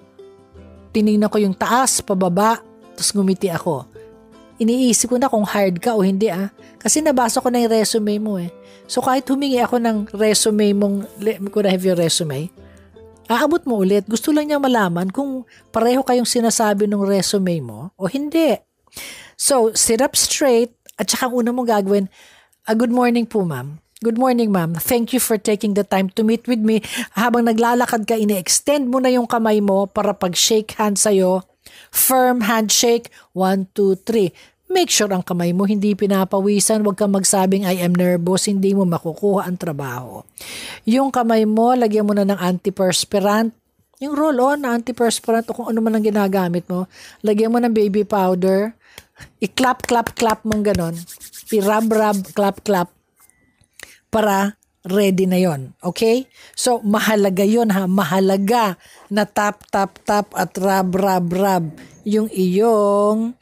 Tinignan ko yung taas, pababa, tapos ngumiti ako. Iniisip ko na kung hired ka o hindi Kasi nabasa ko na yung resume mo So kahit humingi ako ng resume mong, could I have your resume? Aabot mo ulit. Gusto lang niya malaman kung pareho kayong sinasabi ng resume mo o hindi. So, sit up straight at saka ang una mong gagawin, good morning po ma'am. Good morning ma'am. Thank you for taking the time to meet with me. Habang naglalakad ka, ini-extend mo na yung kamay mo para pag-shake hand sa'yo. Firm handshake, 1, 2, 3. Make sure ang kamay mo hindi pinapawisan. Huwag kang magsabing I am nervous, hindi mo makukuha ang trabaho. Yung kamay mo, lagyan mo na ng antiperspirant. Yung roll-on na antiperspirant o kung ano man ang ginagamit mo. Lagyan mo ng baby powder. I-clap, clap, clap mong ganon. I-rub, rub, clap, clap. Para ready na yon. Okay? So, mahalaga yon Mahalaga na tap, tap, tap at rub, rub, rub yung iyong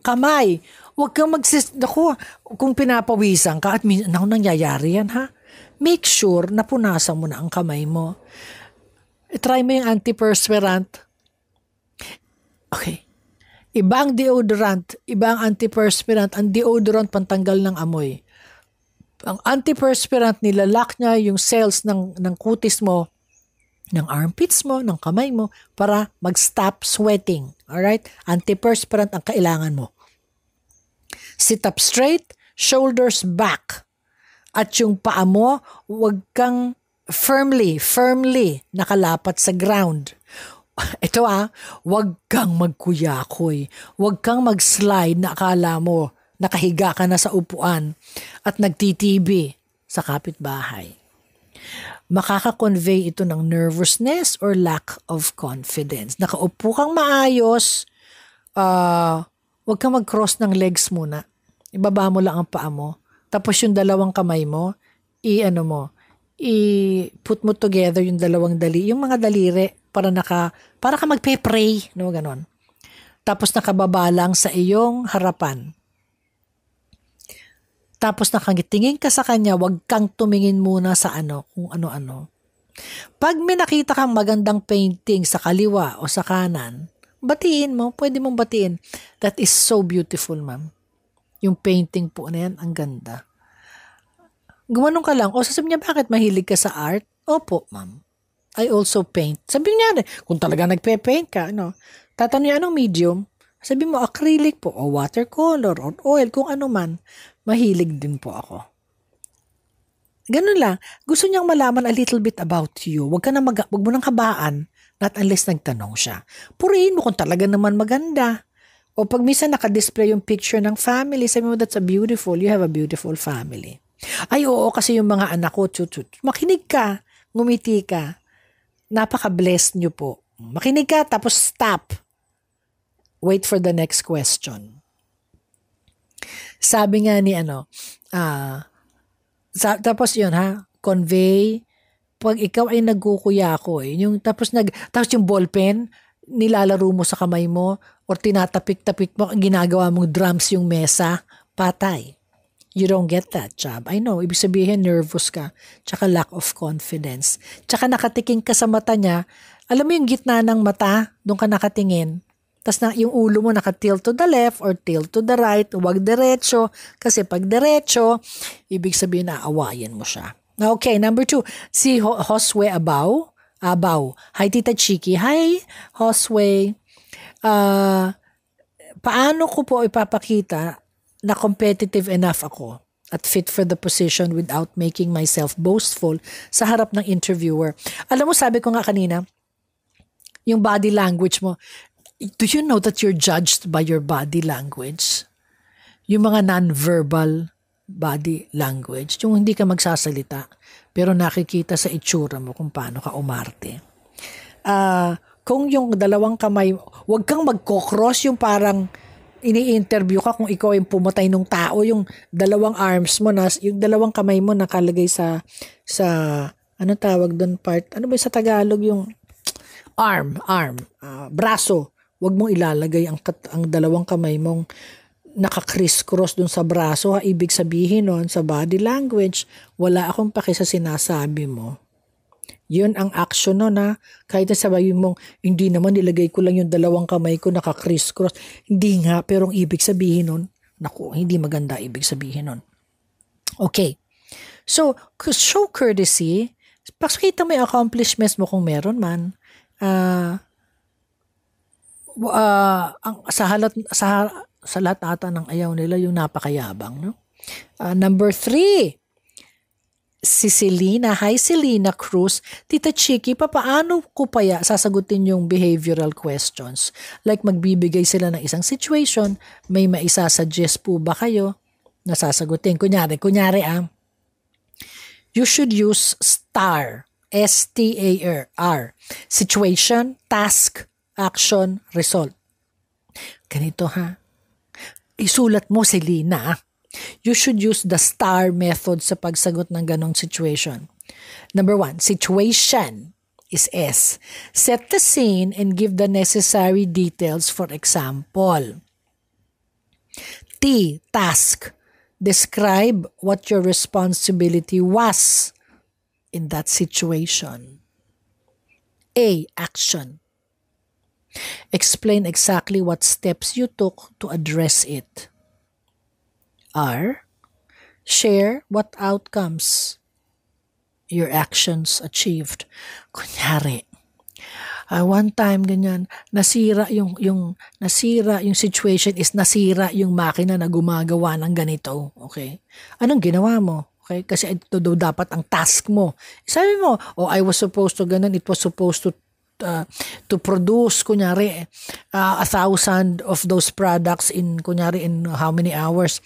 kamay. Huwag kang kung pinapawisan ka at nangyayari yan Make sure na punasan mo na ang kamay mo. Try mo yung antiperspirant. Okay. Iba ang deodorant, iba ang antiperspirant. Ang deodorant pantanggal ng amoy. Ang antiperspirant, nilalak niya yung cells ng kutis mo, ng armpits mo, ng kamay mo, para mag-stop sweating. Alright? Antiperspirant ang kailangan mo. Sit up straight, shoulders back. At yung paa mo, huwag kang firmly nakalapat sa ground. Ito huwag kang magkuyakoy. Huwag kang mag-slide na akala mo nakahiga ka na sa upuan at nagtitibi sa kapitbahay. Makaka-convey ito ng nervousness or lack of confidence. Nakaupo kang maayos, huwag kang mag-cross ng legs muna. Ibaba mo lang ang paa mo. Tapos yung dalawang kamay mo, i-put mo together yung dalawang yung mga daliri para ka magpe-pray, no, ganon. Tapos nakababa lang sa iyong harapan. Tapos nakatingin ka sa kanya, wag kang tumingin muna sa kung ano-ano. Pag may nakita kang magandang painting sa kaliwa o sa kanan, batiin mo, pwede mong batiin. That is so beautiful, ma'am. Yung painting po na yan, ang ganda. Gumanong ka lang, sasabihin niya, bakit mahilig ka sa art? Opo, ma'am. I also paint. Sabihin niya, kung talaga nagpe-paint ka, tatanong niya, anong medium? Sabihin mo, acrylic po, o watercolor, or oil, kung ano man. Mahilig din po ako. Ganun lang. Gusto niyang malaman a little bit about you. Wag mo nang habaan, not unless nagtanong siya. Purihin mo kung talaga naman maganda. O pag minsan naka-display yung picture ng family, sabi mo, you have a beautiful family. Ay, oo, kasi yung mga anak ko, makinig ka, ngumiti ka. Napaka-blessed nyo po. Makinig ka, tapos stop. Wait for the next question. Sabi nga ni tapos yun convey, pag ikaw ay nagkukuyakoy, tapos yung ballpen, nilalaro mo sa kamay mo, or tinatapik-tapik mo, ginagawa mong drums yung mesa, patay. You don't get that job. I know, ibig sabihin nervous ka, tsaka lack of confidence. Tsaka nakatiking ka sa mata niya, alam mo yung gitna ng mata, doon ka nakatingin, tapos yung ulo mo naka-tilt to the left or tilt to the right, huwag diretso, kasi pag diretso, ibig sabihin na awayan mo siya. Okay, number 2, si Josue Abaw. Hi, Tita Chiki. Hi, Josue. Paano ko po ipapakita na competitive enough ako at fit for the position without making myself boastful sa harap ng interviewer? Alam mo, sabi ko nga kanina, yung body language mo, do you know that you're judged by your body language? Yung mga non-verbal body language, yung hindi ka magsasalita, pero nakikita sa itsura mo kung paano ka umarte. Kung yung dalawang kamay, huwag kang magkocross yung parang ini-interview ka kung ikaw yung pumatay ng tao, yung dalawang arms mo, yung dalawang kamay mo nakalagay sa ano tawag doon part, ano ba sa Tagalog yung braso. Huwag mong ilalagay ang dalawang kamay mong naka-criss-cross dun sa braso. Ibig sabihin nun, sa body language, wala akong paki sa sinasabi mo. Yun ang action nun Kahit na sabihin mong, hindi naman nilagay ko lang yung dalawang kamay ko naka-criss-cross. Hindi nga, pero ang ibig sabihin nun, naku, hindi maganda ibig sabihin nun. Okay. So, show courtesy. Pakita mo yung accomplishments mo kung meron man. Sa lahat ata ng ayaw nila yung napakayabang, no? Number 3, si Selena. Hi, Selena Cruz. Tita Chiki, paano ko sasagutin yung behavioral questions? Like magbibigay sila ng isang situation, may maisasuggest po ba kayo na sasagutin? Kunyari, you should use STAR. STAR. Situation, task, action, result. Ganito isulat mo, Selena. You should use the STAR method sa pagsagot ng ganong situation. Number 1, situation is S. Set the scene and give the necessary details. For example, T, task. Describe what your responsibility was in that situation. A, action. Explain exactly what steps you took to address it. R, share what outcomes your actions achieved. Kunyari, one time ganyan, nasira yung situation is nasira yung makina na gumagawa ng ganito. Okay? Anong ginawa mo? Okay? Kasi ito daw dapat ang task mo. Sabi mo, I was supposed to ganun, it was supposed to produce, kunyari, 1,000 of those products in how many hours.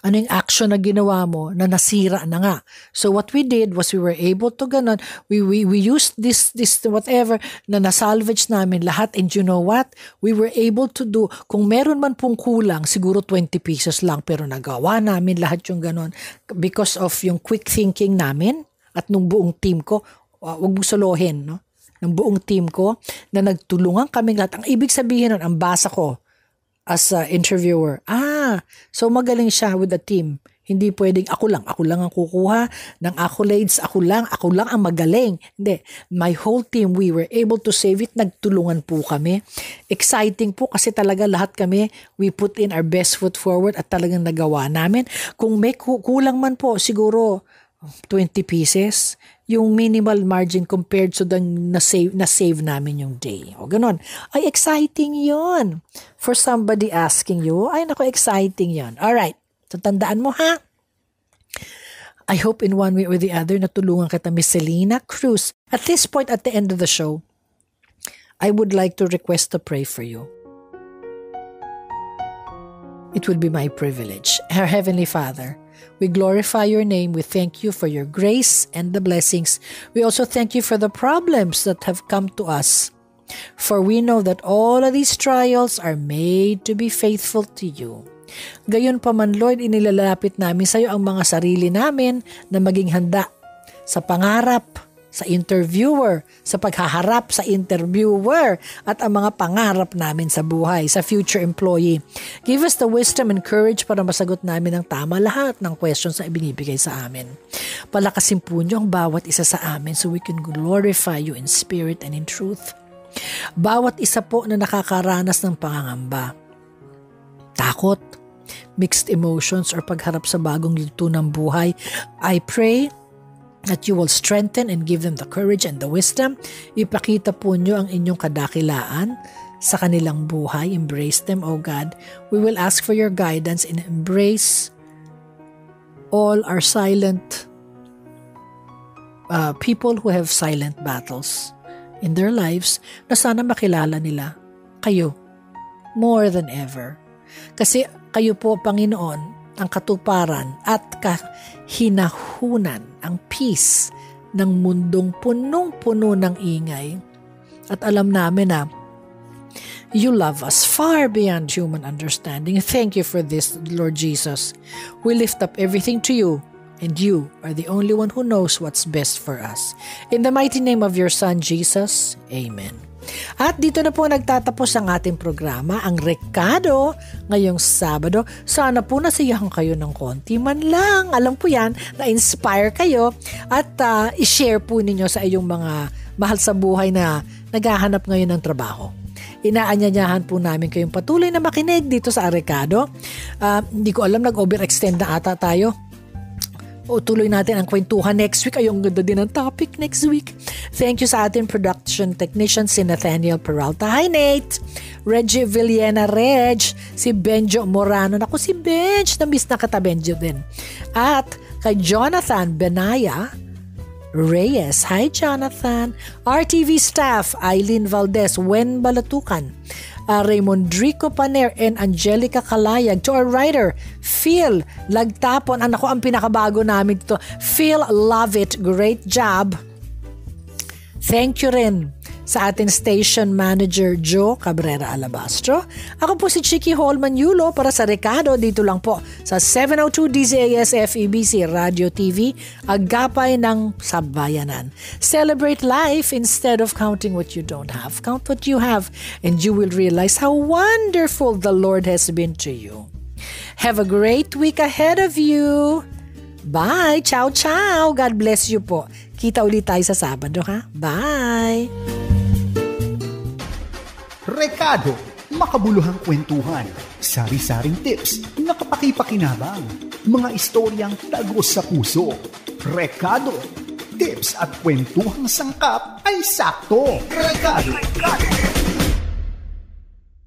Ano yung action na ginawa mo na nasira na nga. So what we did was we were able to ganon. We used this whatever na nasalvage namin lahat. And you know what? We were able to do, kung meron man pong kulang, siguro 20 pieces lang, pero nagawa namin lahat yung ganon. Because of yung quick thinking namin at nung buong team ko, wag mong solohin, no? Ng buong team ko na nagtulungan kaming lahat. Ang ibig sabihin nun, ang basa ko as a interviewer, so magaling siya with the team. Hindi pwedeng ako lang ang kukuha ng accolades, ako lang ang magaling. Hindi, my whole team, we were able to save it. Nagtulungan po kami. Exciting po kasi talaga lahat kami, we put in our best foot forward at talagang nagawa namin. Kung may kulang man po, siguro 20 pieces, yung minimal margin compared to the na-save namin yung day. O ganon. Ay, exciting yon. For somebody asking you, ay nako, exciting yon. Alright. So, tandaan mo ha. I hope in one way or the other natulungan kita, Miss Selena Cruz. At this point, at the end of the show, I would like to request to pray for you. It would be my privilege. Our Heavenly Father, we glorify your name. We thank you for your grace and the blessings. We also thank you for the problems that have come to us. For we know that all of these trials are made to be faithful to you. Gayon pa man, Lord, inilalapit namin sa iyo ang mga sarili namin na maging handa sa pangarap, sa interviewer, sa paghaharap sa interviewer, at ang mga pangarap namin sa buhay, sa future employee. Give us the wisdom and courage para masagot namin ng tama lahat ng questions na ibinibigay sa amin. Palakasin po niyo ang bawat isa sa amin so we can glorify you in spirit and in truth. Bawat isa po na nakakaranas ng pangangamba, takot, mixed emotions, or pagharap sa bagong yugto ng buhay, I pray that you will strengthen and give them the courage and the wisdom. Ipakita po niyo ang inyong kadakilaan sa kanilang buhay. Embrace them, O God. We will ask for your guidance and embrace all our silent people who have silent battles in their lives, na sana makilala nila kayo more than ever. Kasi kayo po, Panginoon, ang katuparan at kahinahunan, ang peace ng mundong punong-puno ng ingay. At alam namin na you love us far beyond human understanding. Thank you for this, Lord Jesus. We lift up everything to you, and you are the only one who knows what's best for us. In the mighty name of your Son, Jesus, Amen. At dito na po nagtatapos ang ating programa, ang Rekado, ngayong Sabado. Sana po nasiyahan kayo ng konti man lang. Alam po yan, na-inspire kayo at i-share po ninyo sa iyong mga mahal sa buhay na naghahanap ngayon ng trabaho. Inaanyayahan po namin kayong patuloy na makinig dito sa Rekado. Hindi ko alam, nag-overextend na ata tayo. O tuloy natin ang kwentuhan next week. Ayong ganda din ang topic next week. Thank you sa ating production technician, si Nathaniel Peralta. Hi, Nate! Reggie Villena Reg, si Benjo Morano. Naku, si Benj, na-miss na kita, Benjo din. At kay Jonathan Benaya Reyes. Hi, Jonathan. RTV staff, Eileen Valdez, Wen Balatukan, Raymond Rico Paner, and Angelica Kalayag. To our writer, Phil Lagtapon. Ako, ang pinakabago namin dito. Phil, love it. Great job. Thank you rin sa ating station manager, Joe Cabrera Alabastro. Ako po si Chicky Holman Yulo para sa Rekado, dito lang po sa 702 DZAS FEBC Radio TV, Agapay ng Sabayanan. Celebrate life instead of counting what you don't have. Count what you have and you will realize how wonderful the Lord has been to you. Have a great week ahead of you. Bye! Ciao, ciao! God bless you po. Kita ulit tayo sa Sabado, ha? Bye! Rekado, makabuluhang kwentuhan, sari-saring tips na kapaki-pakinabang, mga istoryang tagos sa puso. Rekado, tips at kwentuhang sangkap ay sakto. Rekado.